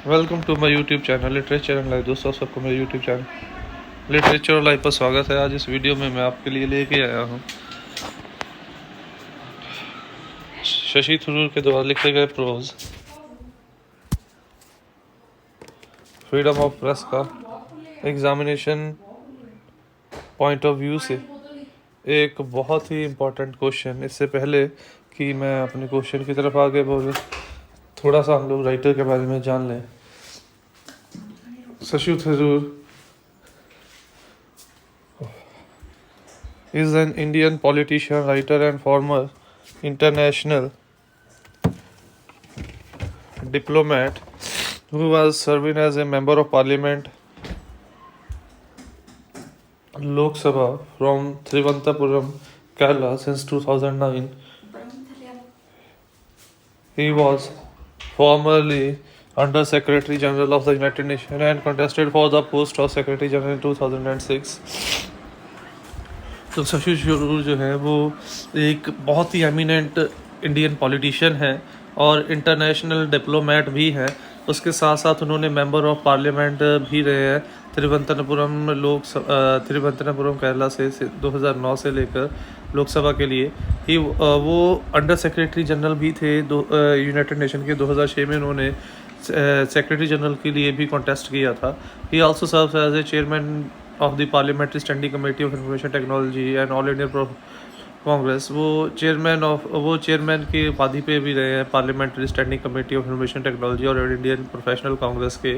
Welcome to my YouTube channel literature and life. दोस्तों सबको मेरे यूट्यूब चैनल लिटरेचर और लाइफ पर स्वागत है। आज इस वीडियो में मैं आपके लिए लेके आया हूँ शशि थरूर के द्वारा लिखे गए प्रोज फ्रीडम ऑफ प्रेस का एग्जामिनेशन पॉइंट ऑफ व्यू से एक बहुत ही इम्पोर्टेंट क्वेश्चन। इससे पहले कि मैं अपने क्वेश्चन की तरफ आगे बढ़ूँ, थोड़ा सा हम लोग राइटर के बारे में जान लें। Shashi Tharoor is an Indian politician, writer, and former international diplomat who was serving as a member of parliament Lok Sabha from Thiruvananthapuram, Kerala since 2009. He was formerly Under Secretary General of the United Nations and contested for the post of Secretary General in 2006. तो शशि थरूर जो है वो एक बहुत ही eminent Indian politician है और international diplomat भी है। उसके साथ साथ उन्होंने मेंबर ऑफ पार्लियामेंट भी रहे हैं तिरुवनंतपुरम केरला से 2009 से लेकर लोकसभा के लिए ही। वो अंडर सेक्रेटरी जनरल भी थे यूनाइटेड नेशन के। 2006 में उन्होंने सेक्रेटरी जनरल के लिए भी कॉन्टेस्ट किया था। He also serves as a chairman of the parliamentary standing committee of information technology and all India Congress. वो चेयरमैन की उपाधि पे भी रहे हैं parliamentary standing committee of information technology और इंडियन प्रोफेशनल कांग्रेस के।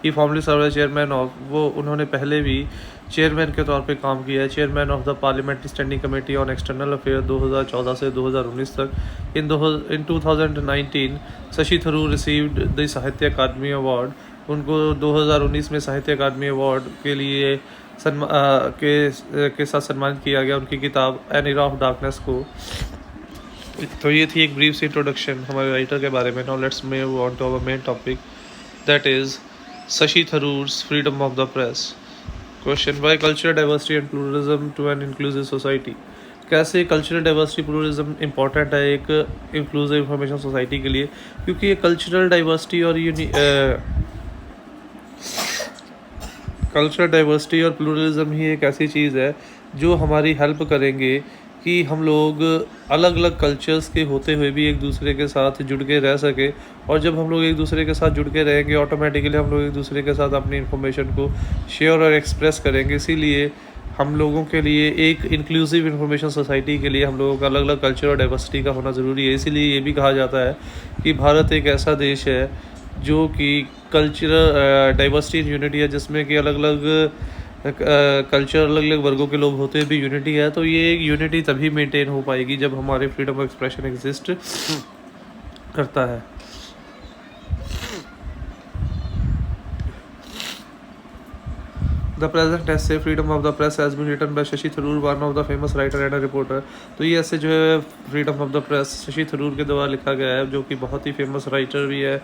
He formally serve as chairman of उन्होंने पहले भी चेयरमैन के तौर पे काम किया है, chairman of the parliamentary standing committee on external affair 2014 से 2019 तक। इन 2019 शशि थरूर रिसीव्ड द साहित्य अकादमी अवार्ड। उनको 2019 में साहित्य अकादमी अवार्ड के लिए के साथ सम्मानित किया गया उनकी किताब एन एरा ऑफ डार्कनेस को। तो ये थी एक ब्रीफ सी इंट्रोडक्शन हमारे राइटर के बारे में। Now let's move on to our main topic, that is Shashi Tharoor's freedom of the press. Question, why cultural diversity and pluralism to an inclusive society. कैसे कल्चरल डाइवर्सिटी प्लूरलिज्म इंपॉर्टेंट है एक inclusive information society के लिए, क्योंकि ये cultural diversity और cultural diversity और pluralism ही एक ऐसी चीज़ है जो हमारी हेल्प करेंगे कि हम लोग अलग अलग कल्चर्स के होते हुए भी एक दूसरे के साथ जुड़ के रह सके। और जब हम लोग एक दूसरे के साथ जुड़ के रहेंगे ऑटोमेटिकली हम लोग एक दूसरे के साथ अपनी इन्फॉर्मेशन को शेयर और एक्सप्रेस करेंगे। इसीलिए हम लोगों के लिए एक इंक्लूसिव इन्फॉर्मेशन सोसाइटी के लिए हम लोगों का अलग अलग कल्चर और डाइवर्सिटी का होना ज़रूरी है। इसीलिए ये भी कहा जाता है कि भारत एक ऐसा देश है जो कि कल्चरल डाइवर्सिटी इन यूनिटी है, जिसमें कि अलग अलग कल्चर अलग अलग वर्गों के लोग होते भी यूनिटी है। तो ये एक यूनिटी तभी मेंटेन हो पाएगी जब हमारे फ्रीडम ऑफ एक्सप्रेशन एग्जिस्ट करता है। The present essay freedom of the press has been written by Shashi Tharoor, one of the famous writer and a reporter। तो ये ऐसे जो है freedom of the press Shashi Tharoor के द्वारा लिखा गया है, जो कि बहुत ही फेमस राइटर भी है,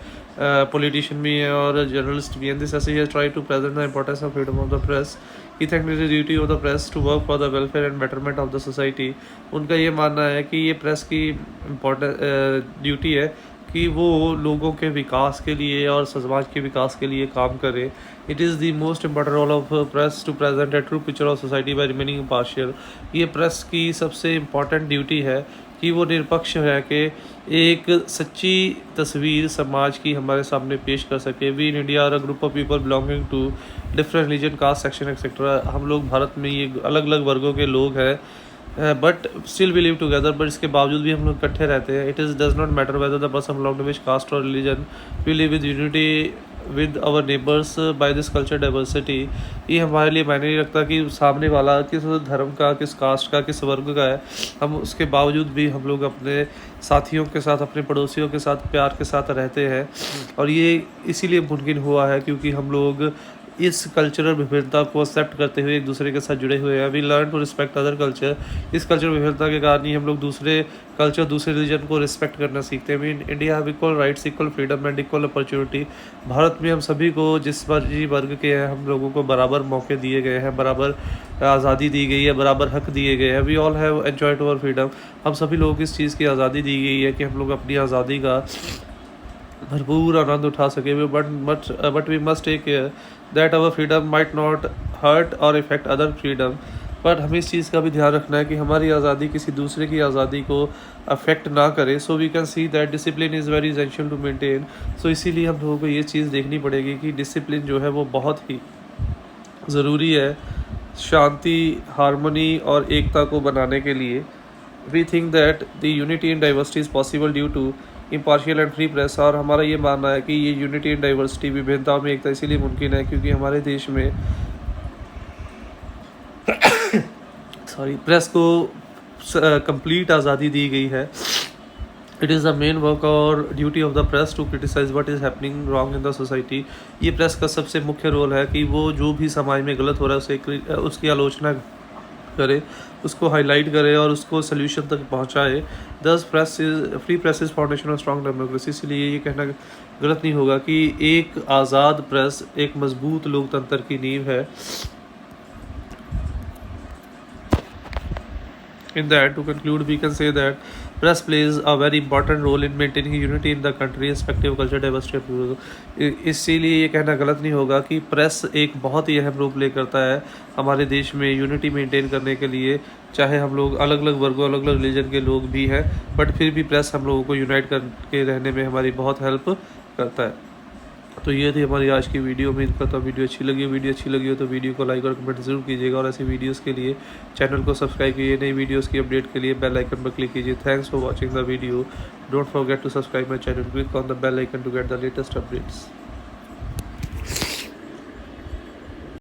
पॉलिटिशियन भी है और जर्नलिस्ट भी है। This essay try to present the importance of freedom of the press. He think it is duty of the press to work for the welfare and betterment of the society. उनका ये मानना है कि ये press की important duty है कि वो लोगों के विकास के लिए और समाज के विकास के लिए काम करे। It is the most important role of press to present a true picture of society by remaining impartial. ये प्रेस की सबसे इम्पॉर्टेंट ड्यूटी है कि वो निरपक्ष है कि एक सच्ची तस्वीर समाज की हमारे सामने पेश कर सके। We in India are a group of people belonging to different religion, caste, section etcetera. हम लोग भारत में ये अलग अलग वर्गों के लोग हैं, but still we live together. But इसके बावजूद भी हम लोग इकट्ठे रहते हैं। It is does not matter whether the person belong to which caste और religion, we live with unity with our neighbours by this culture diversity. ये हमारे लिए मायने नहीं रखता कि सामने वाला किस धर्म का, किस कास्ट का, किस वर्ग का है। हम उसके बावजूद भी हम लोग अपने साथियों के साथ, अपने पड़ोसियों के साथ प्यार के साथ रहते हैं। और ये इसीलिए मुमकिन हुआ है क्योंकि हम लोग इस कल्चरल विभिन्नता को एक्सेप्ट करते हुए एक दूसरे के साथ जुड़े हुए हैं। We learn to respect other culture. इस कल्चर विभिन्नता के कारण ही हम लोग दूसरे कल्चर, दूसरे रिलीजन को रिस्पेक्ट करना सीखते हैं। We in India have equal rights, equal freedom and equal opportunity. Bharat में हम सभी को, जिस मर्जी वर्ग के हैं, हम लोगों को बराबर मौके दिए गए हैं, बराबर आज़ादी दी गई है, बराबर हक दिए गए हैं। We all have enjoy to our freedom. हम सभी लोगों को इस चीज़ की आज़ादी दी गई है कि हम लोग अपनी आज़ादी का भरपूर आनंद उठा सके। But we must take care that our freedom might not hurt or effect other freedom. पर हमें इस चीज़ का भी ध्यान रखना है कि हमारी आज़ादी किसी दूसरे की आज़ादी को अफेक्ट ना करे। So we can see that discipline is very essential to maintain. So इसीलिए हम लोगों को ये चीज़ देखनी पड़ेगी कि डिसिप्लिन जो है वो बहुत ही ज़रूरी है शांति, हार्मनी और एकता को बनाने के लिए। We think that the unity in diversity is possible due to impartial and free press. और हमारा ये मानना है कि ये यूनिटी इन डाइवर्सिटी, विभिन्नताओं में एकता, इसीलिए मुमकिन है क्योंकि हमारे देश में प्रेस को कंप्लीट आज़ादी दी गई है। It is the main work और duty of the press to criticise what is happening wrong in the society. ये प्रेस का सबसे मुख्य रोल है कि वो जो भी समाज में गलत हो रहा है उसकी आलोचना करे, उसको हाईलाइट करे और उसको सोल्यूशन तक पहुंचाए। दस free press is foundation of strong democracy. इसलिए ये कहना गलत नहीं होगा कि एक आज़ाद प्रेस एक मजबूत लोकतंत्र की नींव है। In that, to conclude, we can say that press plays a very important role in maintaining unity in the country, respective culture, diversity। इसीलिए ये कहना गलत नहीं होगा कि प्रेस एक बहुत ही अहम रोल प्ले करता है हमारे देश में यूनिटी मेंटेन करने के लिए। चाहे हम लोग अलग अलग वर्गों, अलग अलग रिलीजन के लोग भी हैं, बट फिर भी प्रेस हम लोगों को यूनाइट करके रहने में हमारी बहुत हेल्प करता है। तो ये थी हमारी आज की वीडियो। उम्मीद करता हूँ वीडियो अच्छी लगी हो तो वीडियो को लाइक और कमेंट जरूर कीजिएगा। और ऐसी वीडियोस के लिए चैनल को सब्सक्राइब कीजिए। नई वीडियोस की अपडेट के लिए बेल आइकन पर क्लिक कीजिए। Thanks for watching the video. Don't forget to subscribe my channel, click on the bell icon to get the latest updates.